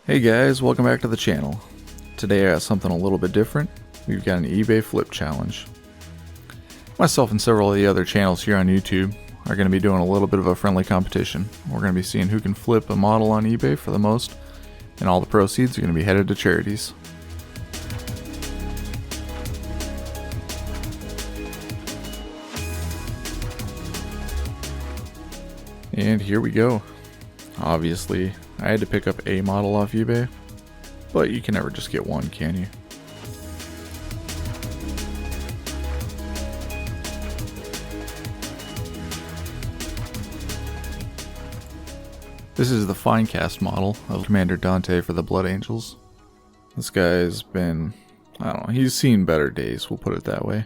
Hey guys, welcome back to the channel. Today I got something a little bit different. We've got an eBay flip challenge. Myself and several of the other channels here on YouTube are going to be doing a little bit of a friendly competition. We're going to be seeing who can flip a model on eBay for the most, and all the proceeds are going to be headed to charities. And here we go. Obviously, I had to pick up a model off eBay, but you can never just get one, can you? This is the finecast model of Commander Dante for the Blood Angels. This guy's been, I don't know, he's seen better days, we'll put it that way.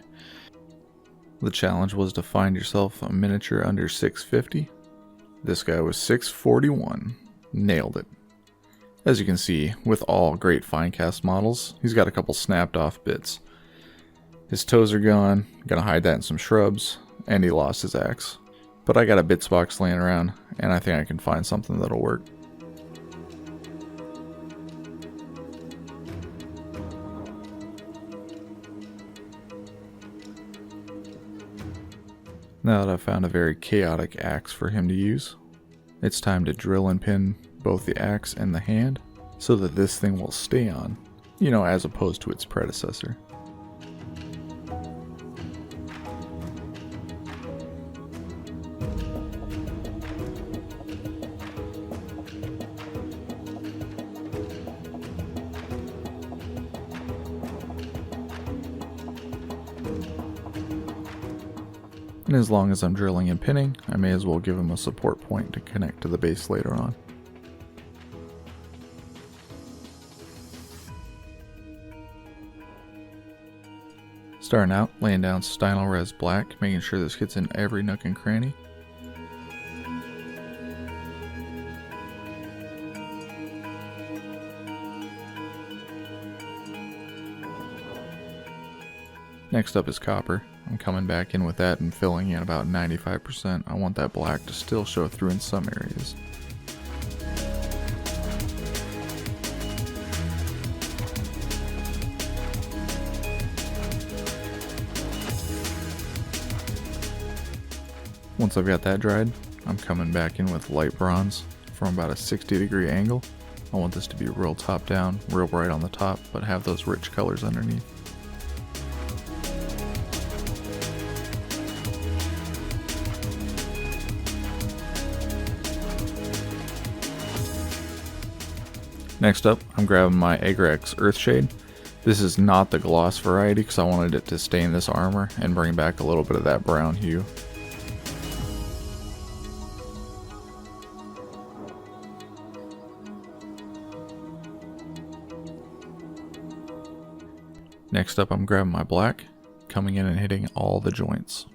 The challenge was to find yourself a miniature under 650. This guy was 641. Nailed it. As you can see, with all great finecast models, he's got a couple snapped off bits. His toes are gone, gonna hide that in some shrubs, and he lost his axe. But I got a bits box laying around, and I think I can find something that'll work. Now that I've found a very chaotic axe for him to use, it's time to drill and pin both the axe and the hand so that this thing will stay on, you know, as opposed to its predecessor. And as long as I'm drilling and pinning, I may as well give him a support point to connect to the base later on. Starting out, laying down Stynal Res Black, making sure this gets in every nook and cranny. Next up is copper. I'm coming back in with that and filling in about 95%. I want that black to still show through in some areas. Once I've got that dried, I'm coming back in with light bronze from about a 60-degree angle. I want this to be real top down, real bright on the top, but have those rich colors underneath. Next up, I'm grabbing my Agrax Earthshade. This is not the gloss variety because I wanted it to stain this armor and bring back a little bit of that brown hue. Next up, I'm grabbing my black, coming in and hitting all the joints.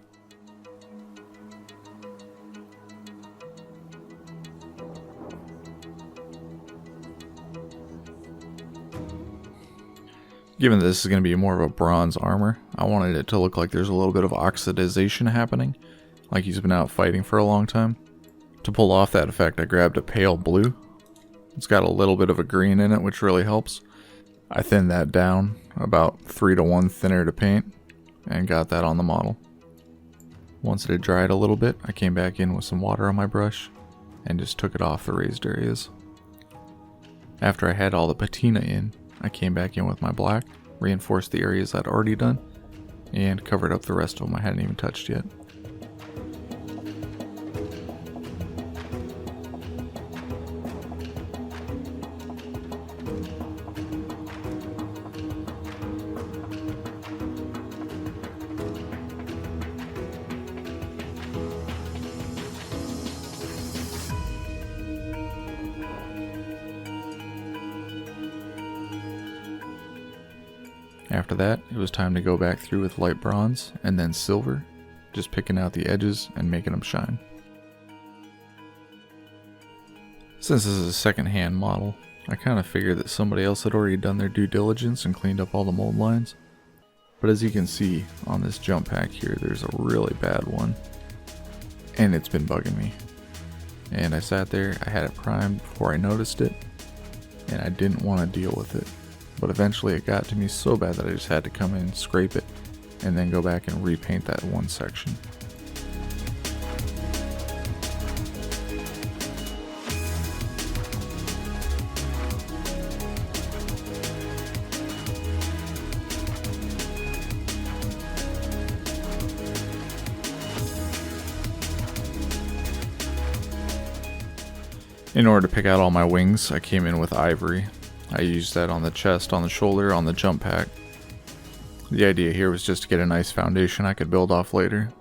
Given that this is going to be more of a bronze armor, I wanted it to look like there's a little bit of oxidization happening, like he's been out fighting for a long time. To pull off that effect, I grabbed a pale blue. It's got a little bit of a green in it, which really helps. I thinned that down, about 3:1 thinner to paint, and got that on the model. Once it had dried a little bit, I came back in with some water on my brush, and just took it off the raised areas. After I had all the patina in, I came back in with my black, reinforced the areas I'd already done, and covered up the rest of them I hadn't even touched yet. After that, it was time to go back through with light bronze and then silver, just picking out the edges and making them shine. Since this is a second-hand model, I kind of figured that somebody else had already done their due diligence and cleaned up all the mold lines. But as you can see on this jump pack here, there's a really bad one. And it's been bugging me. And I sat there, I had it primed before I noticed it. and I didn't want to deal with it. But eventually it got to me so bad that I just had to come in, scrape it, and then go back and repaint that one section. In order to pick out all my wings, I came in with ivory. I used that on the chest, on the shoulder, on the jump pack. The idea here was just to get a nice foundation I could build off later.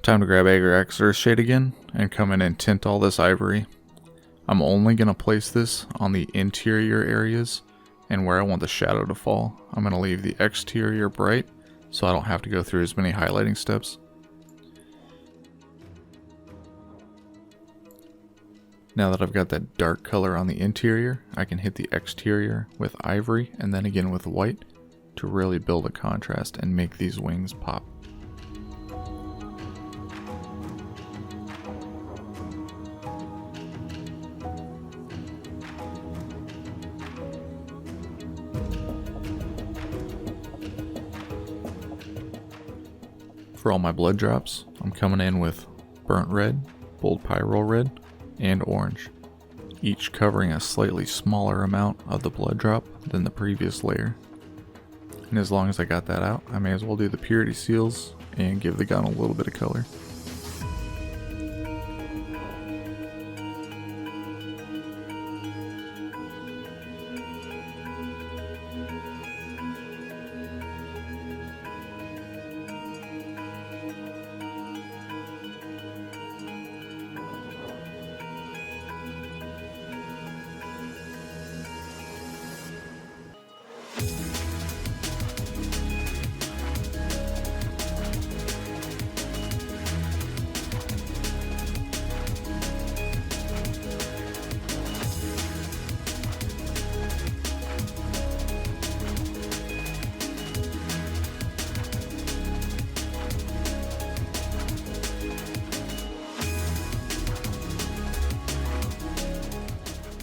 Time to grab Agar X Earth Shade again and come in and tint all this ivory. I'm only going to place this on the interior areas and where I want the shadow to fall. I'm going to leave the exterior bright so I don't have to go through as many highlighting steps. Now that I've got that dark color on the interior, I can hit the exterior with ivory and then again with white to really build a contrast and make these wings pop. For all my blood drops, I'm coming in with burnt red, bold pyrrole red, and orange, each covering a slightly smaller amount of the blood drop than the previous layer. And as long as I got that out, I may as well do the purity seals and give the gun a little bit of color.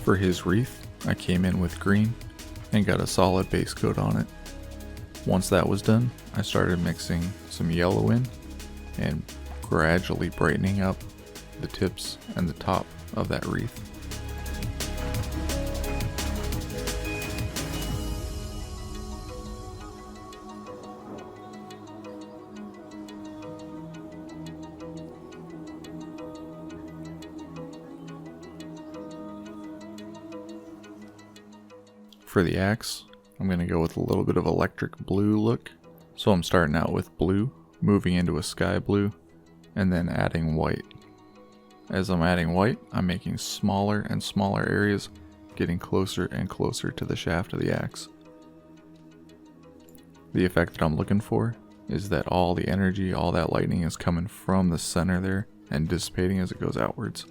For his wreath, I came in with green and got a solid base coat on it. Once that was done, I started mixing some yellow in and gradually brightening up the tips and the top of that wreath. For the axe, I'm going to go with a little bit of electric blue look. So I'm starting out with blue, moving into a sky blue, and then adding white. As I'm adding white, I'm making smaller and smaller areas, getting closer and closer to the shaft of the axe. The effect that I'm looking for is that all the energy, all that lightning is coming from the center there and dissipating as it goes outwards.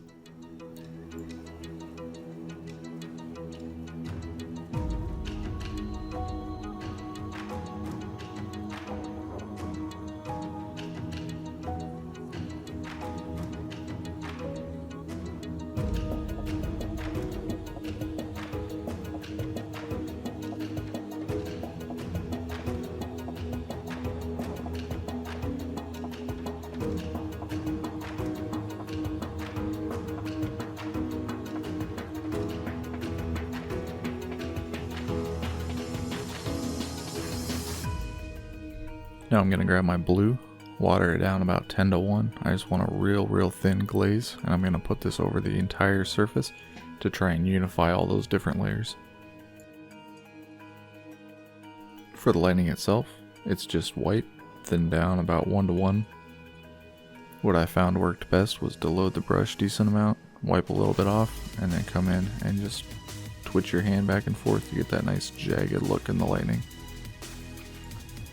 Now I'm going to grab my blue, water it down about 10 to 1. I just want a real thin glaze, and I'm going to put this over the entire surface to try and unify all those different layers. For the lighting itself, it's just white, thinned down about 1 to 1. What I found worked best was to load the brush decent amount, wipe a little bit off, and then come in and just twitch your hand back and forth to get that nice jagged look in the lighting.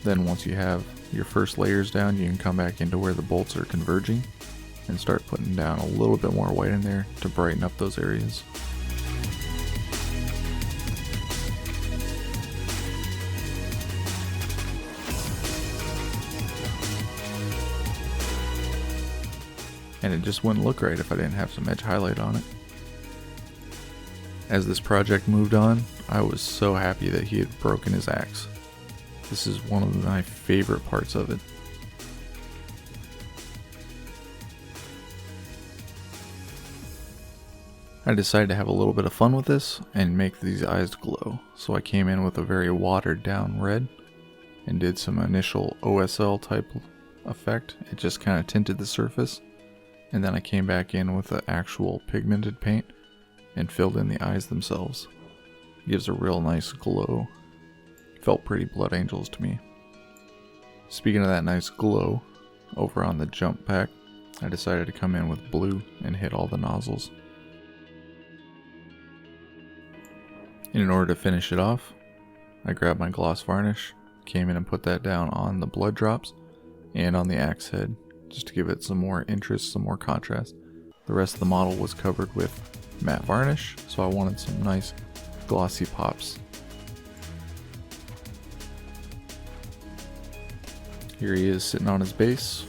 Then once you have your first layers down, you can come back into where the bolts are converging and start putting down a little bit more white in there to brighten up those areas. and it just wouldn't look right if I didn't have some edge highlight on it. As this project moved on, I was so happy that he had broken his axe. This is one of my favorite parts of it. I decided to have a little bit of fun with this and make these eyes glow, so I came in with a very watered down red and did some initial OSL type effect. It just kind of tinted the surface, and then I came back in with the actual pigmented paint and filled in the eyes themselves. It gives a real nice glow. Felt pretty Blood Angels to me. Speaking of that nice glow, over on the jump pack, I decided to come in with blue and hit all the nozzles. And in order to finish it off, I grabbed my gloss varnish, came in and put that down on the blood drops and on the axe head, just to give it some more interest, some more contrast. The rest of the model was covered with matte varnish, so I wanted some nice glossy pops. Here he is sitting on his base.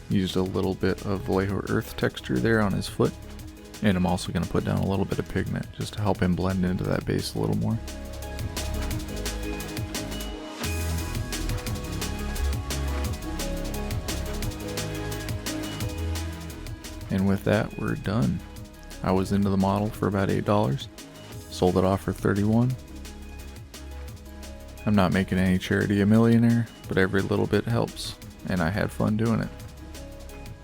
Used a little bit of Vallejo earth texture there on his foot. And I'm also going to put down a little bit of pigment just to help him blend into that base a little more. And with that, we're done. I was into the model for about $8, sold it off for $31. I'm not making any charity a millionaire, but every little bit helps, and I had fun doing it.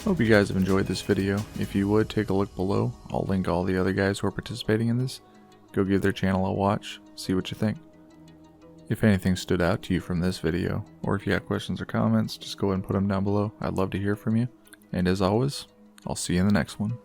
Hope you guys have enjoyed this video. If you would, take a look below. I'll link all the other guys who are participating in this. Go give their channel a watch, see what you think. If anything stood out to you from this video, or if you have questions or comments, just go ahead and put them down below. I'd love to hear from you. And as always, I'll see you in the next one.